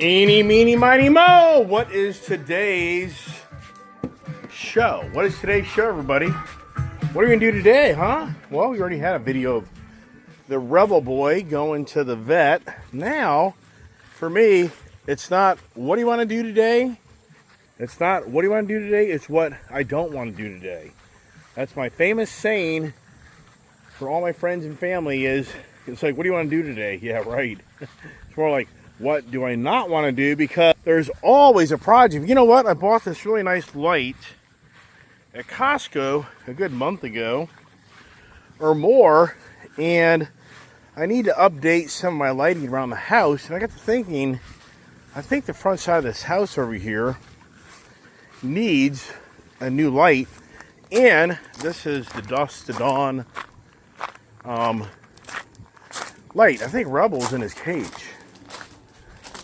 Eeny, meeny, miny, mo. What is today's show? What is today's show, everybody? What are we going to do today, huh? Well, we already had a video of the Rebel Boy going to the vet. Now, for me, it's not, what do you want to do today? It's not, what do you want to do today? It's what I don't want to do today. That's my famous saying for all my friends and family is, it's like, what do you want to do today? Yeah, right. It's more like, what do I not want to do? Because there's always a project. You know what? I bought this really nice light at Costco a good month ago or more, and I need to update some of my lighting around the house. And I got to thinking, I think the front side of this house over here needs a new light. And this is the Dusk to Dawn light. I think Rebel's in his cage.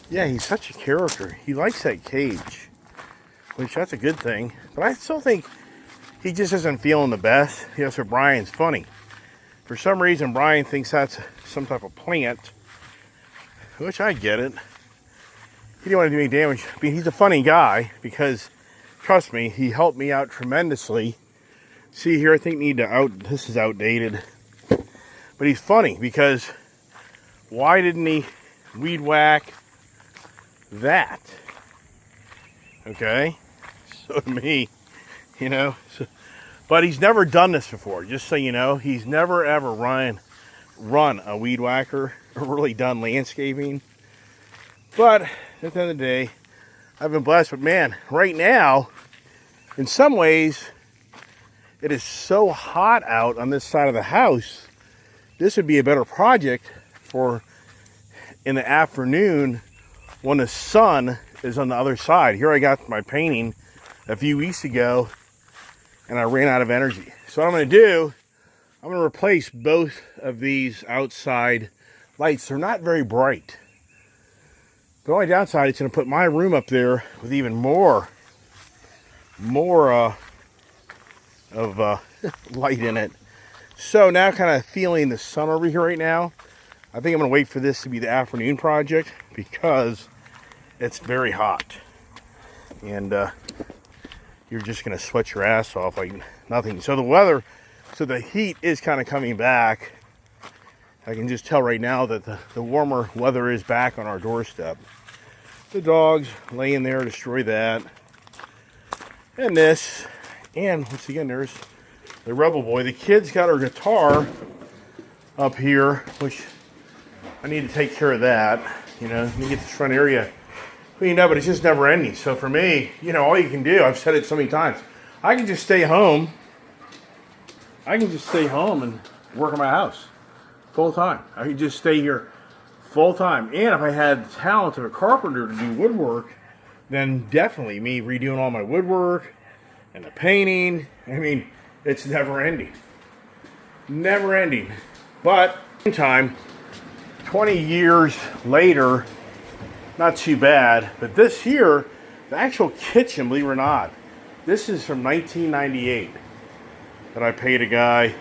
Yeah, he's such a character. He likes that cage, which that's a good thing. But I still think he just isn't feeling the best. You know, so Brian's funny. For some reason, Brian thinks that's some type of plant, which I get it. He didn't want to do any damage. I mean, he's a funny guy because, trust me, he helped me out tremendously. See here, I think this is outdated. But he's funny because why didn't he weed whack that? Okay, so to me, you know, but he's never done this before, just so you know. He's never ever run a weed whacker or really done landscaping. But at the end of the day, I've been blessed. But man, right now, in some ways, it is so hot out on this side of the house. This would be a better project for in the afternoon when the sun is on the other side. Here I got my painting a few weeks ago and I ran out of energy. So what I'm going to do, I'm going to replace both of these outside lights. They're not very bright. The only downside is going to put my room up there with even more of light in it. So now kind of feeling the sun over here right now. I think I'm going to wait for this to be the afternoon project because it's very hot. And you're just going to sweat your ass off like nothing. So the heat is kind of coming back. I can just tell right now that the warmer weather is back on our doorstep. The dog's laying there, destroy that. And this. And once again, there's the Rebel Boy. The kid's got her guitar up here, which I need to take care of that. You know, you get this front area cleaned up, but it's just never ending. So for me, you know, all you can do, I've said it so many times, I can just stay home. I can just stay home and work on my house full time. I can just stay here full time. And if I had the talent of a carpenter to do woodwork, then definitely me redoing all my woodwork and the painting. I mean, it's never ending. Never ending. But in time, 20 years later, not too bad. But this here, the actual kitchen, believe it or not, this is from 1998 that I paid a guy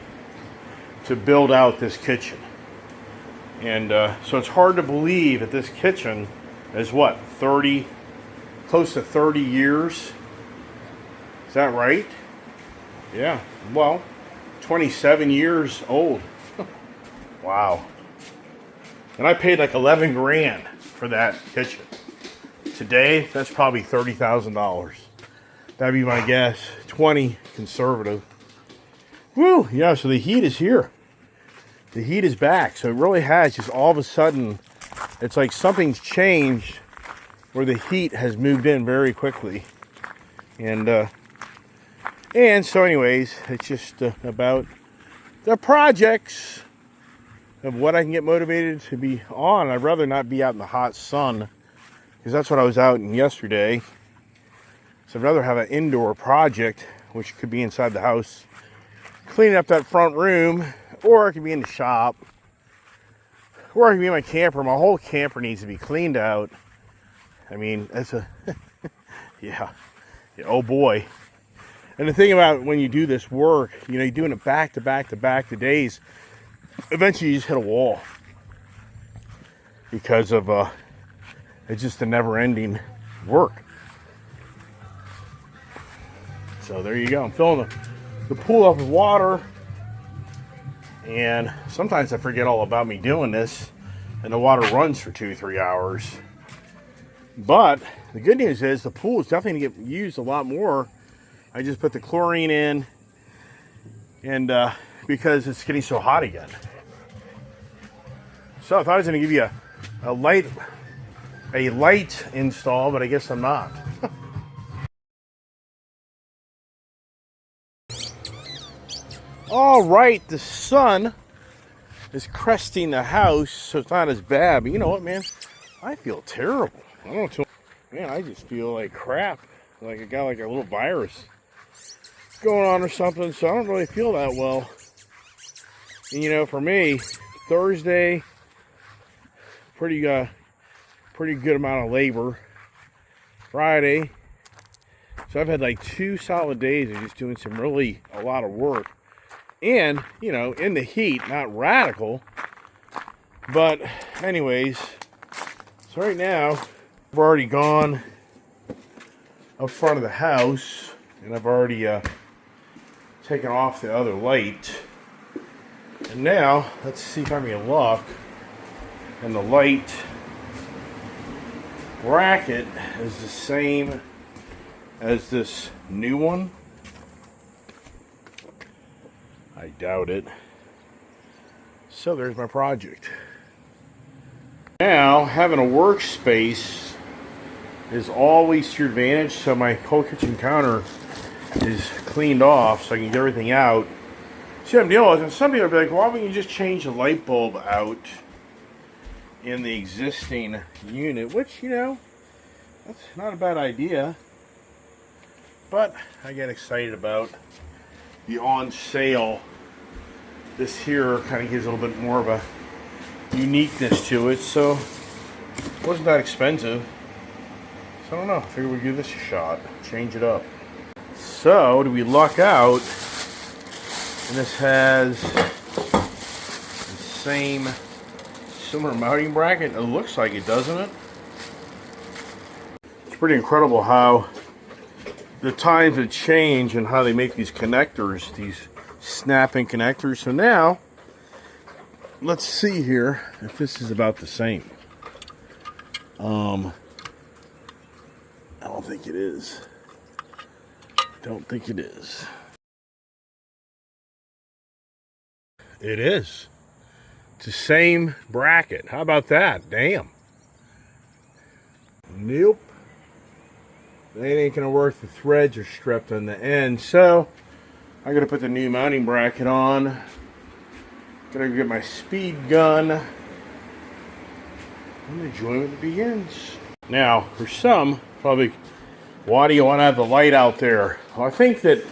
to build out this kitchen. And so it's hard to believe that this kitchen is what, close to 30 years? Is that right? Yeah, well, 27 years old. Wow. And I paid like 11 grand for that kitchen. Today, that's probably $30,000. That'd be my guess. 20 conservative. Woo! Yeah, so the heat is here. The heat is back. So it really has just all of a sudden, it's like something's changed where the heat has moved in very quickly. And so anyways, it's just about the projects of what I can get motivated to be on. I'd rather not be out in the hot sun because that's what I was out in yesterday. So I'd rather have an indoor project, which could be inside the house, cleaning up that front room, or it could be in the shop, or it could be in my camper. My whole camper needs to be cleaned out. I mean, that's a, yeah, oh boy. And the thing about when you do this work, you know, you're doing it back to back to back to days, eventually you just hit a wall because of It's just a never-ending work. So there you go. I'm filling the pool up with water. And sometimes I forget all about me doing this. And the water runs for 2-3 hours. But the good news is the pool is definitely going to get used a lot more. I just put the chlorine in. And because it's getting so hot again. So I thought I was going to give you a light install, but I guess I'm not. All right, the sun is cresting the house, so it's not as bad. But you know what, man? I feel terrible. I don't know, man. I just feel like crap. Like I got like a little virus going on or something. So I don't really feel that well. And you know, for me, Thursday, pretty good amount of labor. Friday, so I've had like 2 solid days of just doing a lot of work. And, you know, in the heat, not radical. But anyways, so right now, I've already gone up front of the house. And I've already taken off the other light. And now, let's see if I'm getting luck. And the light bracket is the same as this new one. I doubt it. So there's my project. Now, having a workspace is always to your advantage. So my cold kitchen counter is cleaned off so I can get everything out. See what I'm dealing with? And some people will be like, why wouldn't you just change the light bulb out in the existing unit? Which, you know, that's not a bad idea. But I get excited about the on sale. This here kind of gives a little bit more of a uniqueness to it, so it wasn't that expensive. So I don't know, I figured we'd give this a shot, change it up. So do we luck out? And this has the same similar mounting bracket. It looks like it, doesn't it? It's pretty incredible how the times have changed and how they make these connectors, these snapping connectors. So now, let's see here if this is about the same. I don't think it is. Don't think it is. It is. It's the same bracket. How about that? Damn. Nope. That ain't gonna work. The threads are stripped on the end. So I'm gonna put the new mounting bracket on. Gonna get my speed gun. And the enjoyment begins. Now, for some, probably, why do you want to have the light out there? Well, I think that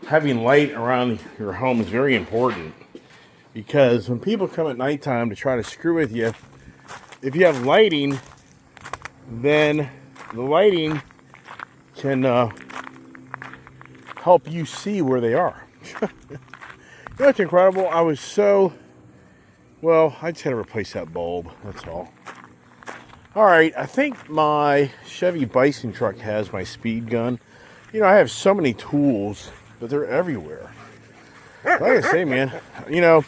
having light around your home is very important. Because when people come at nighttime to try to screw with you, if you have lighting, then the lighting can help you see where they are. You know what's incredible? I just had to replace that bulb, that's all. Alright, I think my Chevy Bison truck has my speed gun. You know, I have so many tools, but they're everywhere. Like I say, man, you know,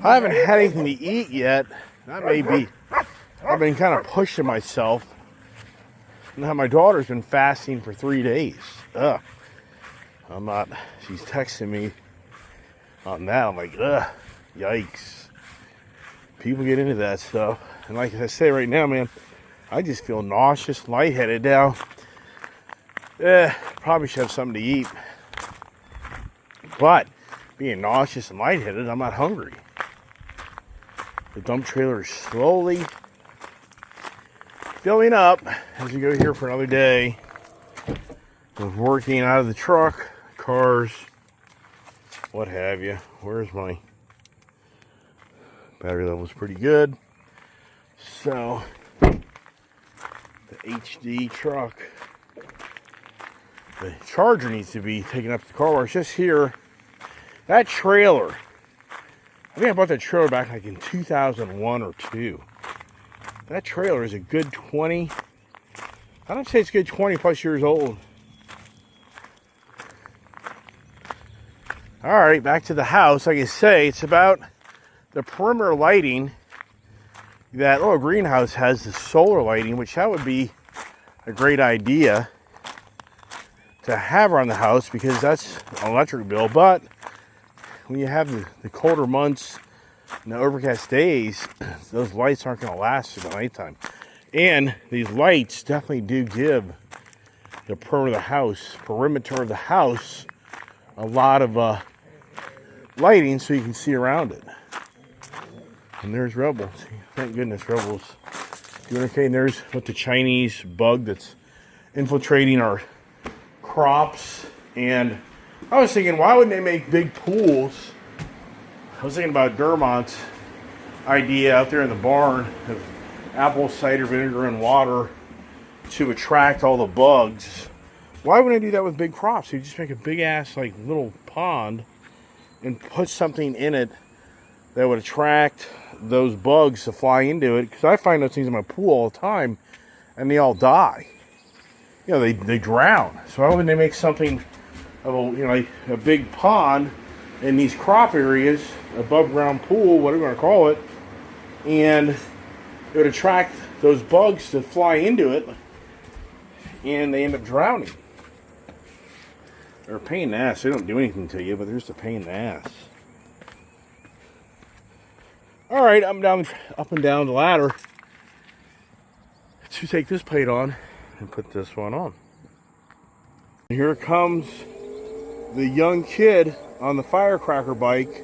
I haven't had anything to eat yet. That may be, I've been kind of pushing myself. Now my daughter's been fasting for 3 days. Ugh. I'm not, she's texting me on that. I'm like, ugh, yikes. People get into that stuff. And like I say right now, man, I just feel nauseous, lightheaded now. Probably should have something to eat. But being nauseous and lightheaded, I'm not hungry. The dump trailer is slowly filling up as we go here for another day of working out of the truck, cars, what have you. Where's my battery level? Is pretty good. So the HD truck, the charger needs to be taken up to the car wash. Just here, that trailer, I think I bought that trailer back like in 2001 or 2. That trailer is a good 20, I'd say it's a good 20 plus years old. All right, back to the house. Like I say, it's about the perimeter lighting. That little greenhouse has the solar lighting, which that would be a great idea to have around the house because that's an electric bill. But when you have the colder months and the overcast days, those lights aren't going to last through the nighttime. And these lights definitely do give the perimeter of the house a lot of lighting so you can see around it. And there's Rebel. Thank goodness Rebel's doing okay. And there's what the Chinese bug that's infiltrating our crops. And I was thinking, why wouldn't they make big pools? I was thinking about Dermont's idea out there in the barn of apple cider vinegar and water to attract all the bugs. Why wouldn't I do that with big crops? You just make a big ass like little pond and put something in it that would attract those bugs to fly into it. Because I find those things in my pool all the time and they all die. You know, they drown. So why wouldn't they make something of a big pond in these crop areas, above ground pool, whatever you want to call it, and it would attract those bugs to fly into it, and they end up drowning. They're a pain in the ass. They don't do anything to you, but they're just a pain in the ass. All right, I'm up and down the ladder to take this plate on and put this one on. Here comes the young kid on the firecracker bike.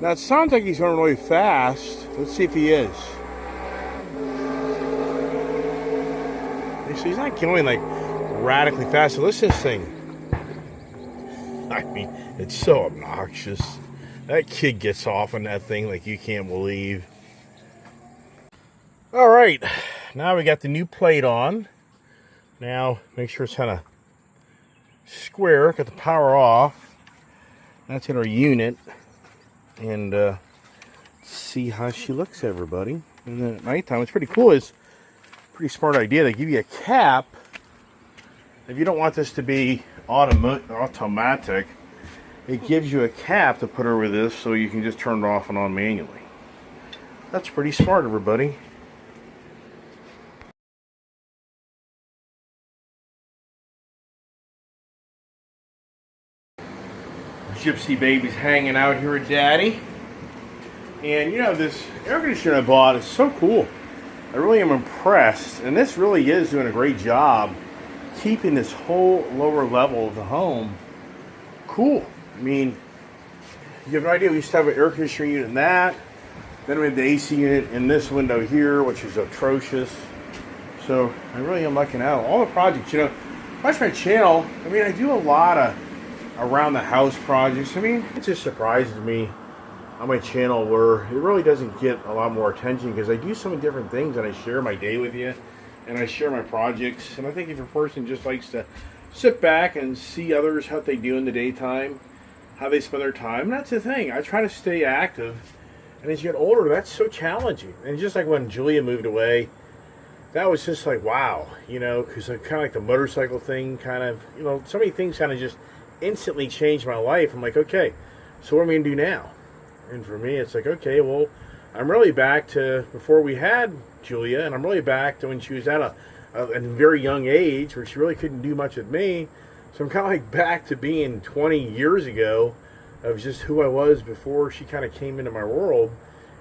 Now it sounds like he's going really fast. Let's see if he is. So he's not going like radically fast. So listen to this thing. I mean, it's so obnoxious. That kid gets off on that thing like you can't believe. All right, now we got the new plate on. Now make sure it's kind of square. Got the power off. That's in our unit. And see how she looks, everybody. And then at nighttime, what's pretty cool is, pretty smart idea. They give you a cap. If you don't want this to be automatic, it gives you a cap to put over this so you can just turn it off and on manually. That's pretty smart, everybody. Gypsy baby's hanging out here with Daddy. And you know, this air conditioner I bought is so cool. I really am impressed. And this really is doing a great job keeping this whole lower level of the home cool. I mean, you have no idea. We used to have an air conditioner unit in that. Then we had the AC unit in this window here, which is atrocious. So I really am lucking out. All the projects, you know, watch my channel. I mean, I do a lot of around the house projects. I mean, it just surprises me on my channel where it really doesn't get a lot more attention because I do so many different things and I share my day with you and I share my projects. And I think if a person just likes to sit back and see others, how they do in the daytime, how they spend their time, that's the thing. I try to stay active. And as you get older, that's so challenging. And just like when Julia moved away, that was just like, wow, you know, because kind of like the motorcycle thing kind of, you know, so many things kind of just instantly changed my life. I'm like, okay, so what am I going to do now? And for me, it's like, okay, well, I'm really back to before we had Julia, and I'm really back to when she was at a very young age where she really couldn't do much with me. So I'm kind of like back to being 20 years ago of just who I was before she kind of came into my world,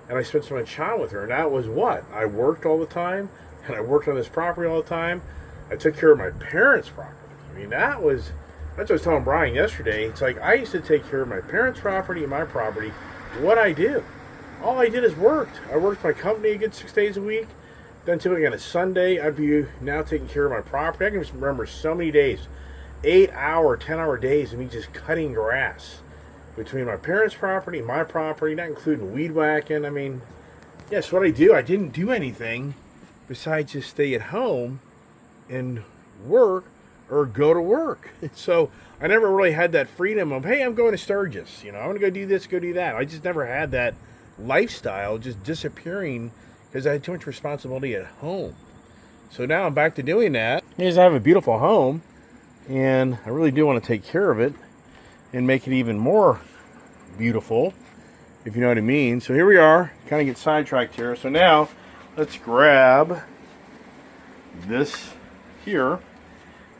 and I spent so much time with her. And that was what? I worked all the time, and I worked on this property all the time. I took care of my parents' property. I mean, that's what I was telling Brian yesterday. It's like I used to take care of my parents' property and my property. What I do, all I did is worked. I worked my company a good 6 days a week. Then typically on a Sunday, I'd be now taking care of my property. I can just remember so many days, 8-hour, 10-hour days of me just cutting grass between my parents' property and my property, not including weed whacking. I mean, yes, what I do, I didn't do anything besides just stay at home and work or go to work. So I never really had that freedom of, hey, I'm going to Sturgis. You know, I'm going to go do this, go do that. I just never had that lifestyle just disappearing because I had too much responsibility at home. So now I'm back to doing that. Because I have a beautiful home, and I really do want to take care of it and make it even more beautiful, if you know what I mean. So here we are, kind of get sidetracked here. So now let's grab this here,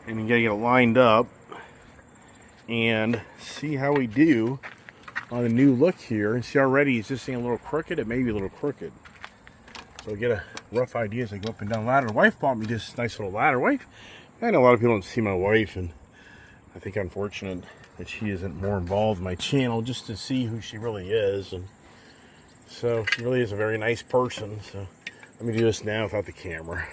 and you gotta get it lined up and see how we do on the new look here. And see, already it's just seeing a little crooked. It may be a little crooked, so get a rough idea as I go up and down the ladder. The wife bought me this nice little ladder. I know a lot of people don't see my wife, and I think unfortunate that she isn't more involved in my channel just to see who she really is. And so she really is a very nice person. So let me do this now without the camera.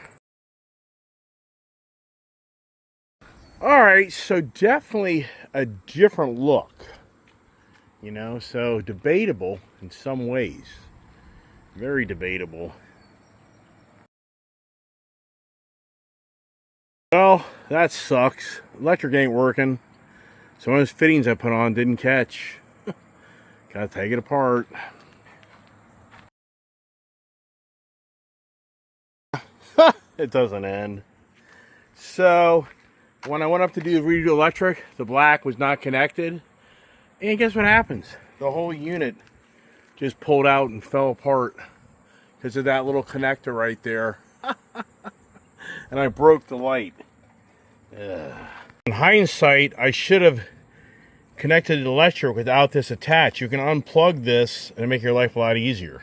Alright, so definitely a different look, you know, so debatable in some ways, very debatable. Well, that sucks. Electric ain't working. Some of those fittings I put on didn't catch. Gotta take it apart. It doesn't end. So when I went up to do the redo electric, the black was not connected. And guess what happens? The whole unit just pulled out and fell apart because of that little connector right there. And I broke the light. In hindsight, I should have connected the electric without this attached. You can unplug this and make your life a lot easier.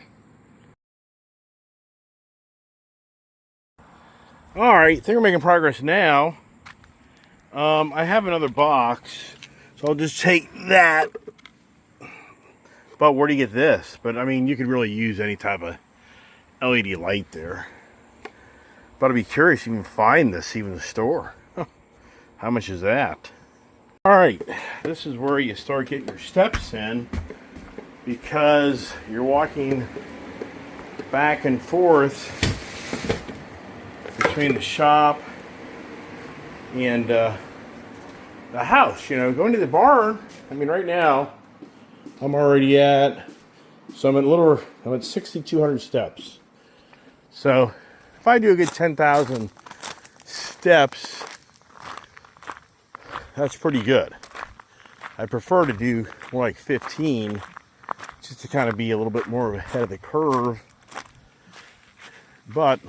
Alright, I think we're making progress now. I have another box, so I'll just take that. But where do you get this? But I mean, you could really use any type of LED light there. But I'd be curious if you can find this even in the store. How much is that? Alright, this is where you start getting your steps in, because you're walking back and forth between the shop and the house. You know, going to the barn, I mean, right now I'm already at, so I'm at 6,200 steps. So if I do a good 10,000 steps, that's pretty good. I prefer to do more like 15, just to kind of be a little bit more ahead of the curve. But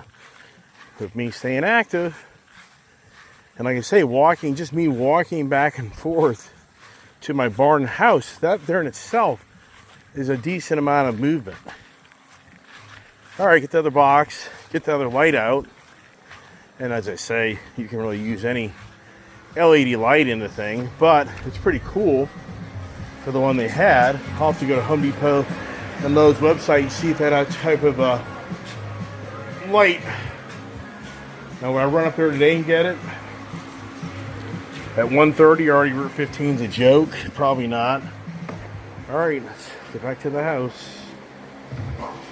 with me staying active, and like I say, walking, just me walking back and forth to my barn house, that there in itself is a decent amount of movement. All right, get the other box, get the other light out. And as I say, you can really use any LED light in the thing, but it's pretty cool for the one they had. I'll have to go to Home Depot and Lowe's website and see if that type of light. Now when I run up there today and get it, at 1:30, already Route 15's a joke. Probably not. Alright, let's get back to the house.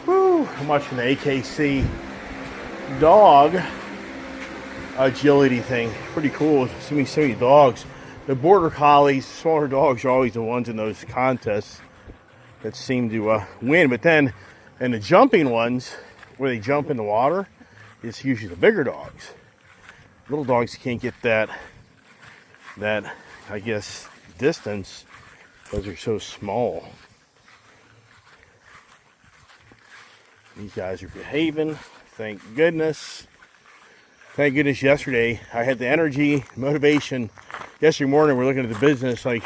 Woo! I'm watching the AKC dog agility thing. Pretty cool. So many dogs. The border collies, smaller dogs, are always the ones in those contests that seem to win. But then in the jumping ones, where they jump in the water, it's usually the bigger dogs. Little dogs can't get that I guess distance because they're so small. These guys are behaving, thank goodness. Thank goodness yesterday I had the energy, motivation. Yesterday morning we're looking at the business, like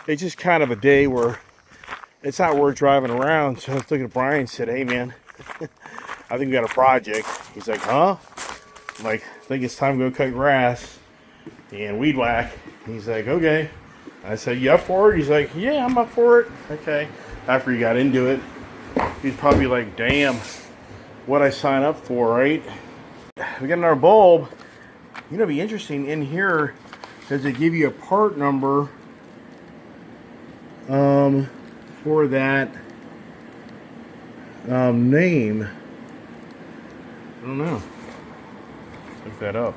it's just kind of a day where it's not worth driving around. So I was looking at Brian and said, hey man, I think we got a project. He's like, huh? I'm like, I think it's time to go cut grass and weed whack. He's like, okay. I said, you up for it? He's like, yeah, I'm up for it. Okay. After he got into it, he's probably like, damn, what I sign up for, right? We got another bulb. You know, it'd be interesting in here, does it give you a part number for that name? I don't know. Look that up.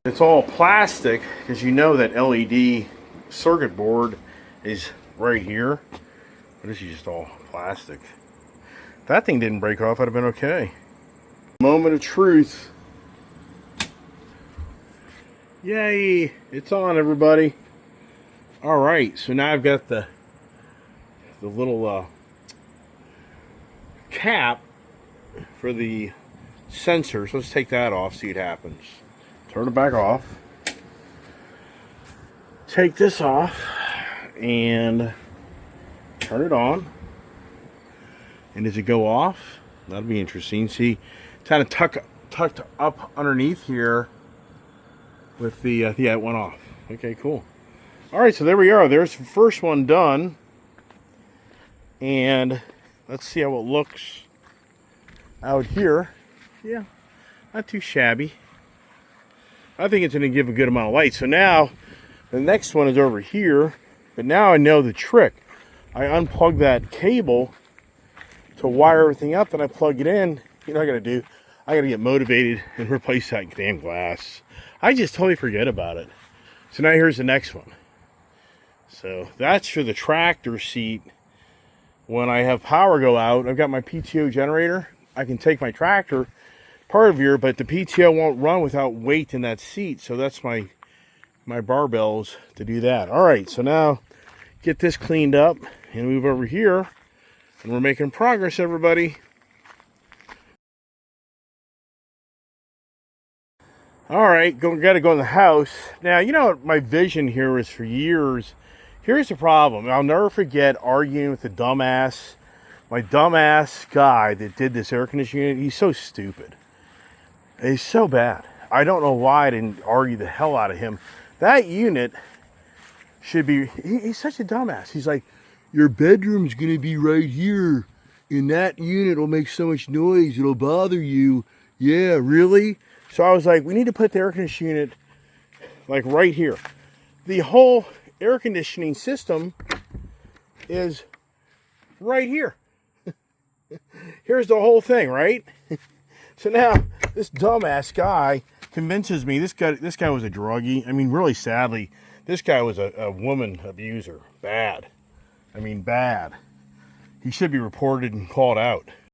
It's all plastic because you know that LED circuit board is right here, but this is just all plastic. If that thing didn't break off, I'd have been okay. Moment of truth. Yay, it's on, everybody. All right, so now I've got the little cap for the sensor. So let's take that off, see what happens. Turn it back off. Take this off and turn it on. And does it go off? That'll be interesting. See, kind of tucked up underneath here with the, yeah, it went off. Okay, cool. All right, so there we are. There's the first one done. And let's see how it looks out here. Yeah, not too shabby. I think it's going to give a good amount of light. So now, the next one is over here. But now I know the trick. I unplug that cable to wire everything up, and I plug it in. You know what I got to do? I got to get motivated and replace that damn glass. I just totally forget about it. So now here's the next one. So that's for the tractor seat. When I have power go out, I've got my PTO generator. I can take my tractor part of here, but the PTO won't run without weight in that seat. So that's my barbells to do that. All right, so now get this cleaned up and move over here. And we're making progress, everybody. All right, got to go in the house. Now, you know what my vision here is for years. Here's the problem. I'll never forget arguing with the my dumbass guy that did this air conditioning unit. He's so stupid. He's so bad. I don't know why I didn't argue the hell out of him. That unit should be, he's such a dumbass. He's like, your bedroom's going to be right here. And that unit will make so much noise, it'll bother you. Yeah, really? So I was like, we need to put the air conditioning unit like right here. The whole air conditioning system is right here. Here's the whole thing, right? So now this dumbass guy convinces me this guy was a druggie. I mean, really sadly, this guy was a woman abuser. Bad. I mean, bad. He should be reported and called out.